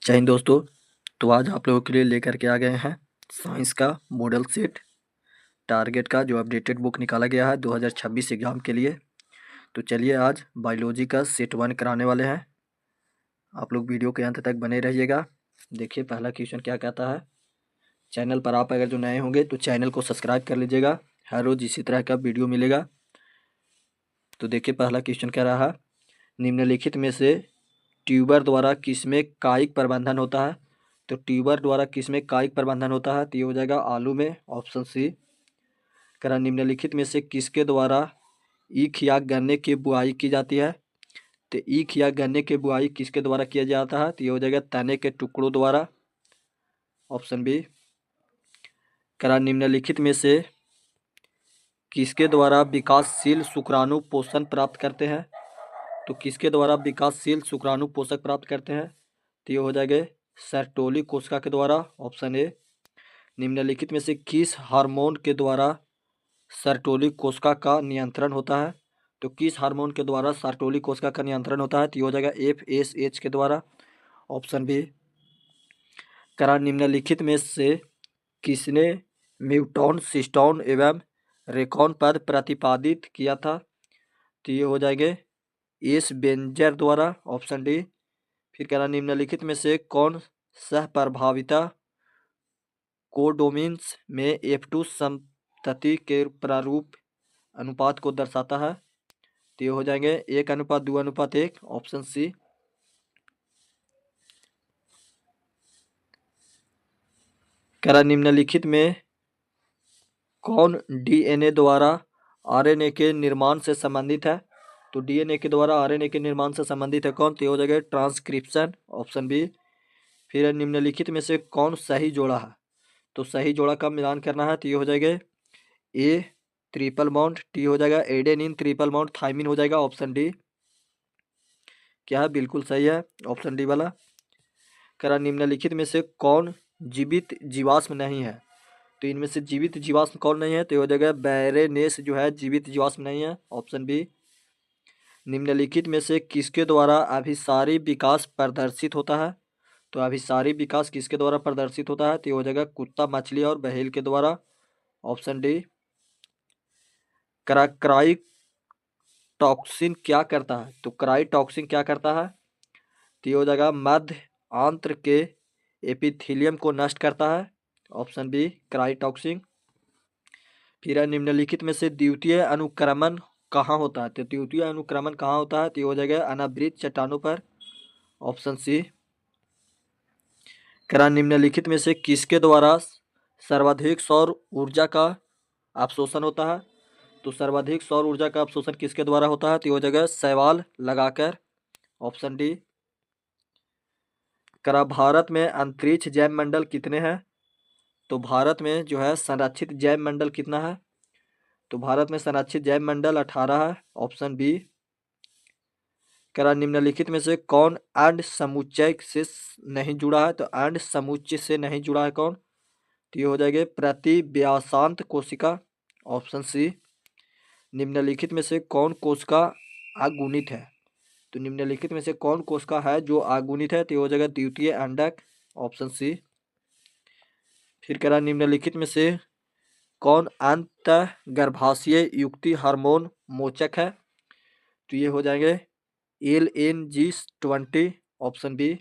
जय हिंद दोस्तों। तो आज आप लोगों के लिए लेकर के आ गए हैं साइंस का मॉडल सेट टारगेट का जो अपडेटेड बुक निकाला गया है 2026 एग्जाम के लिए। तो चलिए आज बायोलॉजी का सेट 1 कराने वाले हैं। आप लोग वीडियो के अंत तक बने रहिएगा। देखिए पहला क्वेश्चन क्या कहता है। चैनल पर आप अगर जो नए होंगे तो चैनल को सब्सक्राइब कर लीजिएगा, हर रोज़ इसी तरह का वीडियो मिलेगा। तो देखिए पहला क्वेश्चन कह रहा है, निम्नलिखित में से ट्यूबर द्वारा किसमें कायिक प्रबंधन होता है। तो ट्यूबर द्वारा किसमें कायिक प्रबंधन होता है, तो ये हो जाएगा आलू में, ऑप्शन सी। कह रहा निम्नलिखित में से किसके द्वारा ईख या गन्ने की बुआई की जाती है। तो ईख या गन्ने की बुआई किसके द्वारा किया जाता है, तो ये हो जाएगा तने के टुकड़ों द्वारा, ऑप्शन बी। कह रहा निम्नलिखित में से किसके द्वारा विकासशील शुक्राणु पोषण प्राप्त करते हैं। तो किसके द्वारा विकासशील शुक्राणु पोषक प्राप्त करते हैं, तो ये हो जाएगा सर्टोली कोशिका के द्वारा, ऑप्शन ए। निम्नलिखित में से किस हार्मोन के द्वारा सर्टोली कोशिका का नियंत्रण होता है। तो किस हार्मोन के द्वारा सर्टोली कोशिका का नियंत्रण होता है, तो ये हो जाएगा FSH के द्वारा, ऑप्शन बी। करा निम्नलिखित में से किसने म्यूटॉन सिस्टोन एवं रेकॉन पद प्रतिपादित किया था, तो ये हो जाएंगे एस बेंजर द्वारा, ऑप्शन डी। फिर कह रहा निम्नलिखित में से कौन सह प्रभाविता कोडोमिन्स में F2 संतति के प्रारूप अनुपात को दर्शाता है, तो ये हो जाएंगे 1:2:1, ऑप्शन सी। कह रहा निम्नलिखित में कौन DNA द्वारा RNA के निर्माण से संबंधित है। तो DNA के द्वारा RNA के निर्माण से संबंधित है कौन, तो ये हो जाएगा ट्रांसक्रिप्शन, ऑप्शन बी। फिर निम्नलिखित में से कौन सही जोड़ा है। तो सही जोड़ा का मिलान करना है, तो ये हो जाएगा ए ट्रिपल बॉन्ड, टी हो जाएगा एडेनिन ट्रिपल बॉन्ड थाइमिन हो जाएगा, ऑप्शन डी। क्या है, बिल्कुल सही है, ऑप्शन डी वाला। कह रहा निम्नलिखित में से कौन जीवित जीवाश्म नहीं है। तो इनमें से जीवित जीवाश्म कौन नहीं है, तो ये हो जाएगा बैरेनेस जो है जीवित जीवाश्म नहीं है, ऑप्शन बी। निम्नलिखित में से किसके द्वारा अभिसारी विकास प्रदर्शित होता है। तो अभिसारी विकास किसके द्वारा प्रदर्शित होता है, तो ये हो जाएगा कुत्ता, मछली और व्हेल के द्वारा, ऑप्शन डी। क्राई टॉक्सिन क्या करता है। तो क्राई टॉक्सिन क्या करता है, तो ये हो जाएगा मध्य आंत्र के एपिथेलियम को नष्ट करता है, ऑप्शन बी क्राई टॉक्सिन। फिर है निम्नलिखित में से द्वितीय अनुक्रमण कहाँ होता है। तो द्वितीय अनुक्रमण कहाँ होता है, तो ये हो जाएगा अनावृत चट्टानों पर, ऑप्शन सी। करा निम्नलिखित में से किसके द्वारा सर्वाधिक सौर ऊर्जा का अवशोषण होता है। तो सर्वाधिक सौर ऊर्जा का अवशोषण किसके द्वारा होता है, तो ये हो जाएगा शैवाल लगाकर, ऑप्शन डी। करा भारत में अंतरिक्ष जैव मंडल कितने हैं। तो भारत में जो है संरक्षित जैव मंडल कितना है। तो भारत में संरक्षित जैव मंडल 18 है, ऑप्शन बी। करा निम्नलिखित में से कौन अंड समुच्चय से नहीं जुड़ा है। तो अंड समुच्चय से नहीं जुड़ा है कौन, तो ये हो जाएगा प्रतिव्यासांत कोशिका, ऑप्शन सी। निम्नलिखित में से कौन कोशिका अगुणित है। तो निम्नलिखित में से कौन कोशिका है जो अगुणित है, तो ये हो जाएगा द्वितीय अंडक, ऑप्शन सी। फिर कह रहा निम्नलिखित में से कौन अंत गर्भाशय युक्ति हार्मोन मोचक है। तो ये हो जाएंगे LNG20, ऑप्शन बी।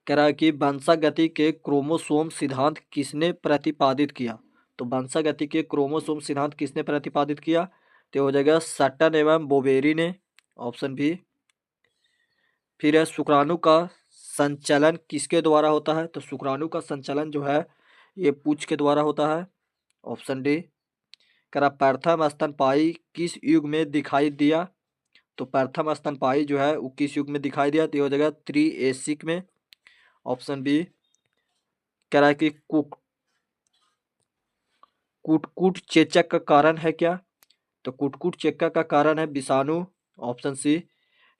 कह रहा है कि वंशागति के क्रोमोसोम सिद्धांत किसने प्रतिपादित किया। तो वंशागति के क्रोमोसोम सिद्धांत किसने प्रतिपादित किया, तो हो जाएगा सट्टन एवं बोबेरी ने, ऑप्शन बी। फिर है शुक्राणु का संचलन किसके द्वारा होता है। तो शुक्राणु का संचलन जो है ये पूंछ के द्वारा होता है, ऑप्शन डी। कह रहा प्रथम स्तनपायी किस युग में दिखाई दिया। तो प्रथम स्तनपायी जो है वो किस युग में दिखाई दिया, तो ये हो जाएगा त्रिएसिक में, ऑप्शन बी। कह रहा है कि कुटकुट चेचक का कारण है क्या। तो कुटकुट चेचक का कारण है विषाणु, ऑप्शन सी।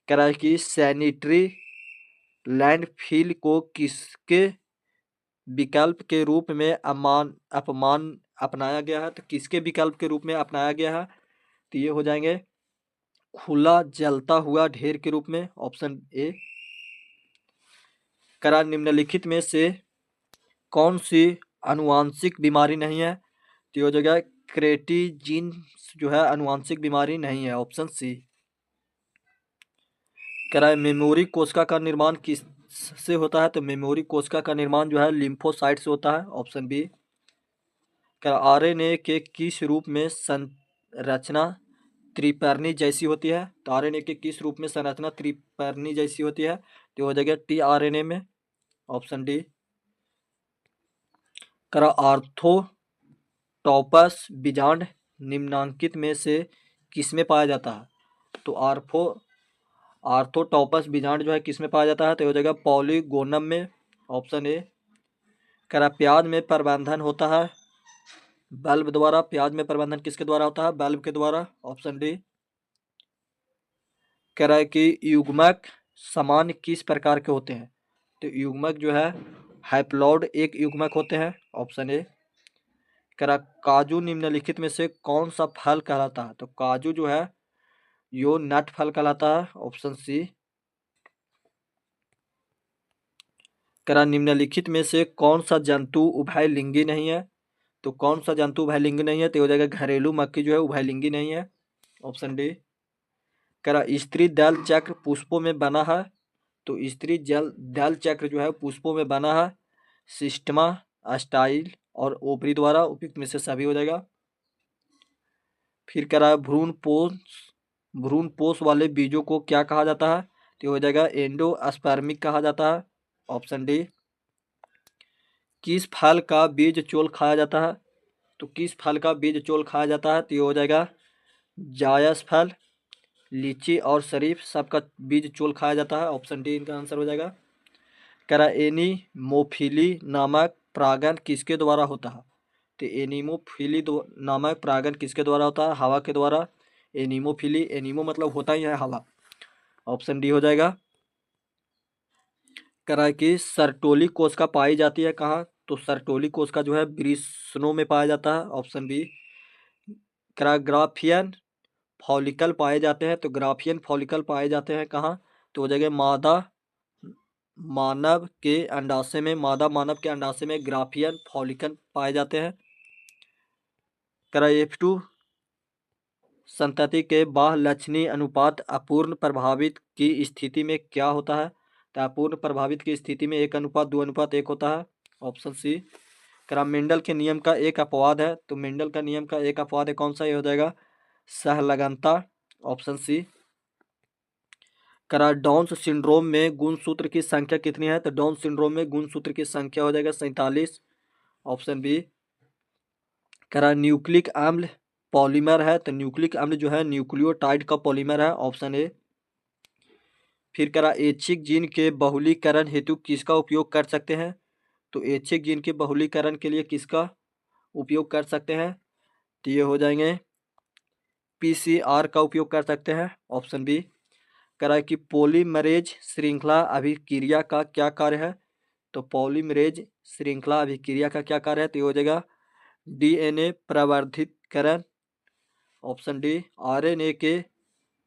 कह रहा है कि सैनिटरी लैंडफिल को किसके विकल्प के रूप में अपमान अपनाया गया है। तो किसके विकल्प के रूप में अपनाया गया है, तो ये हो जाएंगे खुला जलता हुआ ढेर के रूप में, ऑप्शन ए। कह रहा निम्नलिखित में से कौन सी आनुवांशिक बीमारी नहीं है? तो ये हो जाएगा क्रेटिजीन जो है आनुवांशिक बीमारी नहीं है, ऑप्शन सी। कह रहा है मेमोरी कोशिका का निर्माण किस से होता है? तो मेमोरी कोशिका का निर्माण जो है लिम्फोसाइट से होता है, ऑप्शन बी। क्या आरएनए के किस रूप में संरचना त्रिपर्णी जैसी होती है? तो आरएनए के किस रूप में संरचना त्रिपर्णी जैसी होती है? तो हो जाएगा टीआरएनए में, ऑप्शन डी। करा आर्थोटॉपस बीजांड निम्नांकित में से किसमें पाया जाता है? तो आर्थोटॉपस बीजांड जो है किसमें पाया जाता है? तो हो जाएगा पॉलीगोनम में, ऑप्शन ए। करा प्याज में प्रबंधन होता है बल्ब द्वारा, प्याज में प्रबंधन किसके द्वारा होता है? बल्ब के द्वारा, ऑप्शन डी। कह रहा है कि युग्मक समान किस प्रकार के होते हैं? तो युग्मक जो है हैप्लॉइड एक युग्मक होते हैं, ऑप्शन ए। कह रहा काजू निम्नलिखित में से कौन सा फल कहलाता है? तो काजू जो है यो नट फल कहलाता है, ऑप्शन सी। कह रहा निम्नलिखित में से कौन सा जंतु उभयलिंगी नहीं है? तो कौन सा जंतु उभयलिंगी नहीं है? तो हो जाएगा घरेलू मक्खी जो है उभयलिंगी नहीं है, ऑप्शन डी। कह रहा स्त्री दल चक्र पुष्पों में बना है? तो स्त्री दल चक्र जो है पुष्पों में बना है सिस्टमा, स्टाइल और ओपरी द्वारा, उपयुक्त में से सभी हो जाएगा। फिर कह रहा है भ्रूण पोष वाले बीजों को क्या कहा जाता है? तो हो जाएगा एंडोस्पर्मिक कहा जाता है, ऑप्शन डी। किस फल का बीज चोल खाया जाता है? तो किस फल का बीज चोल खाया जाता है? तो ये हो जाएगा जायस फल, लीची और शरीफ सबका बीज चोल खाया जाता है, ऑप्शन डी इनका आंसर हो जाएगा। कह रहा एनीमोफिली नामक परागण किसके द्वारा होता है? तो एनीमोफिली नामक परागण किसके द्वारा होता है? हवा के द्वारा। एनीमोफिली, एनीमो मतलब होता ही है हवा, ऑप्शन डी हो जाएगा। कह रहा है कि सर्टोली कोशिका पाई जाती है कहाँ? तो सर्टोली कोशिका जो है वृषणों में पाया जाता है, ऑप्शन बी। कह रहा ग्राफियन फॉलिकल पाए जाते हैं? तो ग्राफियन फॉलिकल पाए जाते हैं कहाँ? तो हो जाएगा मानव के अंडाशय में, मानव के अंडाशय में ग्राफियन फॉलिकल पाए जाते हैं। करा F2 संतति के बाह्य लक्षणीय अनुपात अपूर्ण प्रभावित की स्थिति में क्या होता है? तो अपूर्ण प्रभावित की स्थिति में 1:2:1 होता है, ऑप्शन सी। करा मेंडल के नियम का एक अपवाद है? तो मेंडल का नियम का एक अपवाद है कौन सा? ये हो जाएगा सहलगनता, ऑप्शन सी। करा डाउन सिंड्रोम में गुणसूत्र की संख्या कितनी है? तो डाउन सिंड्रोम में गुणसूत्र की संख्या हो जाएगा 47, ऑप्शन बी। करा न्यूक्लिक अम्ल पॉलीमर है? तो न्यूक्लिक अम्ल जो है न्यूक्लियोटाइड का पॉलीमर है, ऑप्शन ए। फिर करा ऐच्छिक जीन के बहुलीकरण हेतु किसका उपयोग कर सकते हैं? तो ऐच्छिक जीन के बहुलीकरण के लिए किसका उपयोग कर सकते हैं? तो ये हो जाएंगे PCR का उपयोग कर सकते हैं, ऑप्शन बी। करा कि पॉलीमरेज श्रृंखला अभिक्रिया का क्या कार्य है? तो पॉलीमरेज श्रृंखला अभिक्रिया का क्या कार्य है? तो ये हो जाएगा DNA प्रवर्धितकरण, ऑप्शन डी। आरएनए के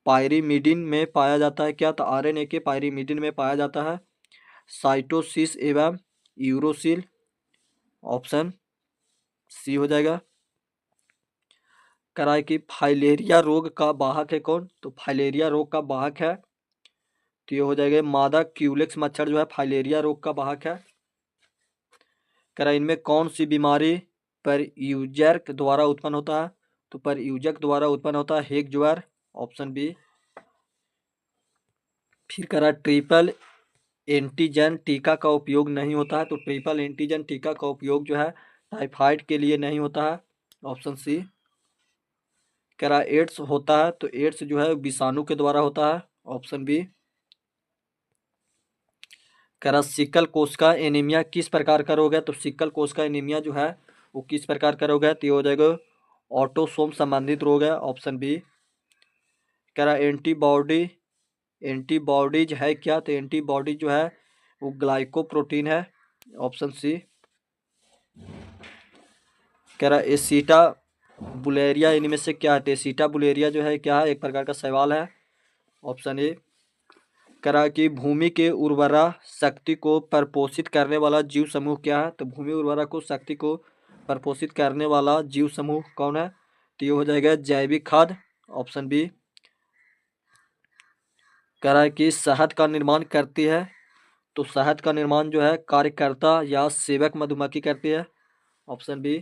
पायरीमिडीन में पाया जाता है क्या? तो आरएनए के पायरीमिडीन में पाया जाता है साइटोसिस एवं यूरोसिल, ऑप्शन सी हो जाएगा। कराए कि फाइलेरिया रोग का वाहक है कौन? तो फाइलेरिया रोग का वाहक है तो ये हो जाएगा मादा क्यूलेक्स मच्छर जो है फाइलेरिया रोग का वाहक है। करा इनमें कौन सी बीमारी परयूजक द्वारा उत्पन्न होता है? तो परयूजक द्वारा उत्पन्न होता है हेग ज्वर, ऑप्शन बी। फिर करा ट्रिपल एंटीजन टीका का उपयोग नहीं होता है? तो ट्रिपल एंटीजन टीका का उपयोग जो है टाइफाइड के लिए नहीं होता है, ऑप्शन सी। करा एड्स होता है? तो एड्स जो है विषाणु के द्वारा होता है, ऑप्शन बी। करा सिकल कोशिका एनीमिया किस प्रकार का रोग है? तो सिकल कोशिका एनीमिया जो है वो किस प्रकार का रोग है? तो ये हो जाएगा ऑटोसोम संबंधित रोग है, ऑप्शन बी। करा एंटीबॉडीज है क्या? तो एंटीबॉडी जो है वो ग्लाइकोप्रोटीन है, ऑप्शन सी। कह रहा एसीटा बुलेरिया इनमें से क्या है? तो एसीटा बुलेरिया जो है क्या है? एक प्रकार का सवाल है, ऑप्शन ए। करा कि भूमि के उर्वरा शक्ति को प्रपोषित करने वाला जीव समूह क्या है? तो भूमि उर्वरा को शक्ति को प्रपोषित करने वाला जीव समूह कौन है? तो ये हो जाएगा जैविक खाद, ऑप्शन बी। करा कि शहद का निर्माण करती है, तो शहद का निर्माण जो है कार्यकर्ता या सेवक मधुमक्खी करती है, ऑप्शन बी।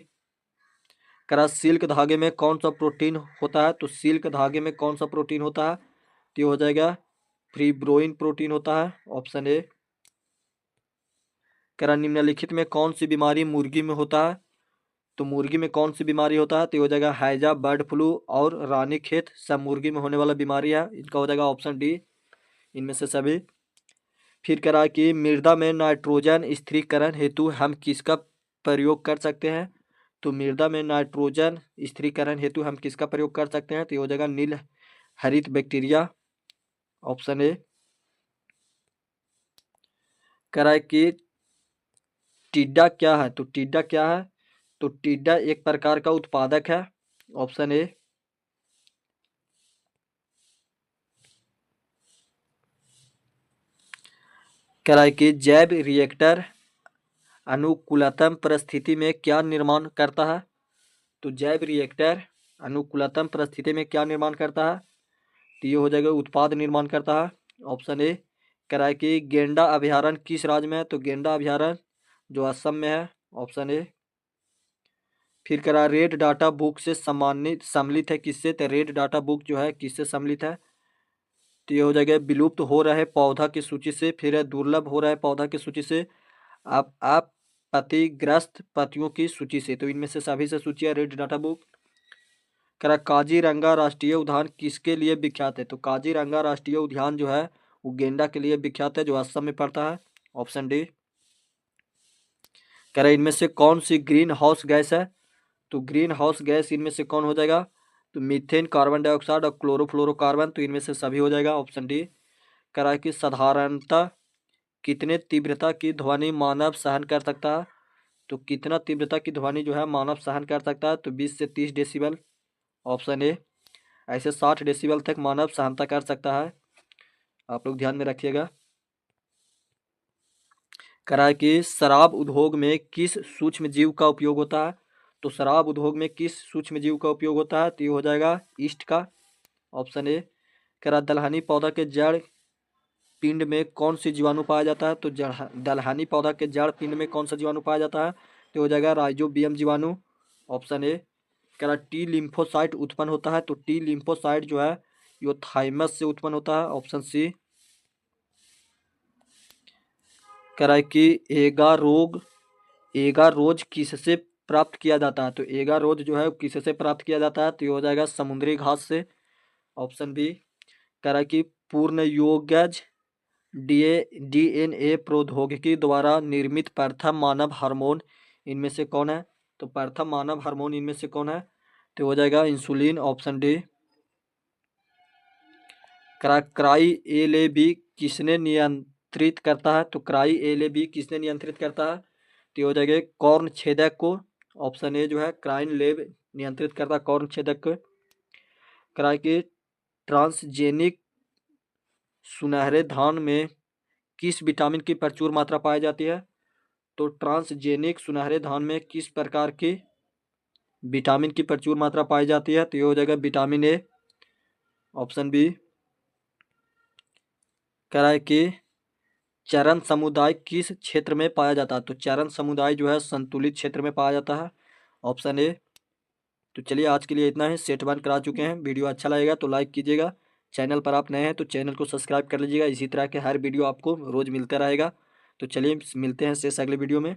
करा सिल्क धागे में कौन सा प्रोटीन होता है? तो सिल्क धागे में कौन सा प्रोटीन होता है? तो ये हो जाएगा फिब्रोइन प्रोटीन होता है, ऑप्शन ए। करा निम्नलिखित में कौन सी बीमारी मुर्गी में होता है? तो मुर्गी में कौन सी बीमारी होता है? तो ये हो जाएगा हैजा, बर्ड फ्लू और रानीखेत सब मुर्गी में होने वाला बीमारी है, इनका हो जाएगा ऑप्शन डी, इनमें से सभी। फिर करा कि मृदा में नाइट्रोजन स्थिरीकरण हेतु हम किसका प्रयोग कर सकते हैं? तो मृदा में नाइट्रोजन स्थिरीकरण हेतु हम किसका प्रयोग कर सकते हैं? तो ये हो जाएगा नील हरित बैक्टीरिया, ऑप्शन ए। करा कि टिड्डा क्या है? तो टिड्डा क्या है? तो टिड्डा एक प्रकार का उत्पादक है, ऑप्शन ए। करा कि जैव रिएक्टर अनुकूलतम परिस्थिति में क्या निर्माण करता है? तो जैव रिएक्टर अनुकूलतम परिस्थिति में क्या निर्माण करता है? तो ये हो जाएगा उत्पाद निर्माण करता है, ऑप्शन ए। करा कि गेंडा अभयारण्य किस राज्य में है? तो गेंडा अभयारण्य जो असम में है, ऑप्शन ए। फिर करा रेड डाटा बुक से सम्मिलित है किससे? तो रेड डाटा बुक जो है किससे सम्मिलित है? तो ये हो जाएगा विलुप्त हो रहे पौधा की सूची से, फिर है दुर्लभ हो रहे पौधा की सूची से, आप पतिग्रस्त पतियों की सूची से। तो इनमें से सभी से सूची है रेड डाटा बुक। करा काजीरंगा राष्ट्रीय उद्यान किसके लिए विख्यात है? तो काजीरंगा राष्ट्रीय उद्यान जो है वो गेंडा के लिए विख्यात है, जो असम में पड़ता है, ऑप्शन डी। करा इनमें से कौन सी ग्रीन हाउस गैस है? तो ग्रीन हाउस गैस इनमें से कौन हो जाएगा? तो मीथेन, कार्बन डाइऑक्साइड और क्लोरोफ्लोरोकार्बन, तो इनमें से सभी हो जाएगा, ऑप्शन डी। करा कि साधारणतः कितने तीव्रता की ध्वनि मानव सहन कर सकता है? तो कितना तीव्रता की ध्वनि जो है मानव सहन कर सकता है? तो 20 से 30 डेसिबल, ऑप्शन ए। ऐसे 60 डेसिबल तक मानव सहनता कर सकता है, आप लोग ध्यान में रखिएगा। करा कि शराब उद्योग में किस सूक्ष्म जीव का उपयोग होता है? तो शराब उद्योग में किस सूक्ष्म जीव का उपयोग होता है? तो ये हो जाएगा ईस्ट का, ऑप्शन ए। करा दलहनी पौधा के जड़ पिंड में कौन सी जीवाणु पाया जाता है? तो दलहनी पौधा के जड़ पिंड में कौन सा जीवाणु पाया जाता है? तो हो जाएगा राइजोबियम जीवाणु, ऑप्शन ए। कह रहा टी लिम्फोसाइट उत्पन्न होता है, तो टी लिम्फोसाइट जो है यो थाइमस से उत्पन्न होता है, ऑप्शन सी। कह रहा है कि एगा रोज किससे प्राप्त किया जाता है? तो एगा रोज जो है किससे प्राप्त किया जाता है? तो ये हो जाएगा समुद्री घास से, ऑप्शन बी। कह रहा है कि पूर्ण योगज डीएनए प्रौद्योगिकी द्वारा निर्मित प्रथम मानव हार्मोन इनमें से कौन है? तो प्रथम मानव हार्मोन इनमें से कौन है? तो हो जाएगा इंसुलिन, ऑप्शन डी। क्राई एल ए बी किसने नियंत्रित करता है? तो क्राई एल ए बी किसने नियंत्रित करता है? तो हो जाएगा कॉर्न छेदक को, ऑप्शन ए जो है क्राइन लेब नियंत्रित करता है कॉर्न छेदक को। क्राई के ट्रांसजेनिक सुनहरे धान में किस विटामिन की प्रचुर मात्रा पाई जाती है? तो ट्रांसजेनिक सुनहरे धान में किस प्रकार की विटामिन की प्रचुर मात्रा पाई जाती है? तो ये हो जाएगा विटामिन ए, ऑप्शन बी। कह रहा है कि चरण समुदाय किस क्षेत्र में पाया जाता है? तो चरण समुदाय जो है संतुलित क्षेत्र में पाया जाता है, ऑप्शन ए। तो चलिए आज के लिए इतना ही, सेट वन करा चुके हैं। वीडियो अच्छा लगेगा तो लाइक कीजिएगा, चैनल पर आप नए हैं तो चैनल को सब्सक्राइब कर लीजिएगा, इसी तरह के हर वीडियो आपको रोज मिलता रहेगा। तो चलिए मिलते हैं शेष अगले वीडियो में।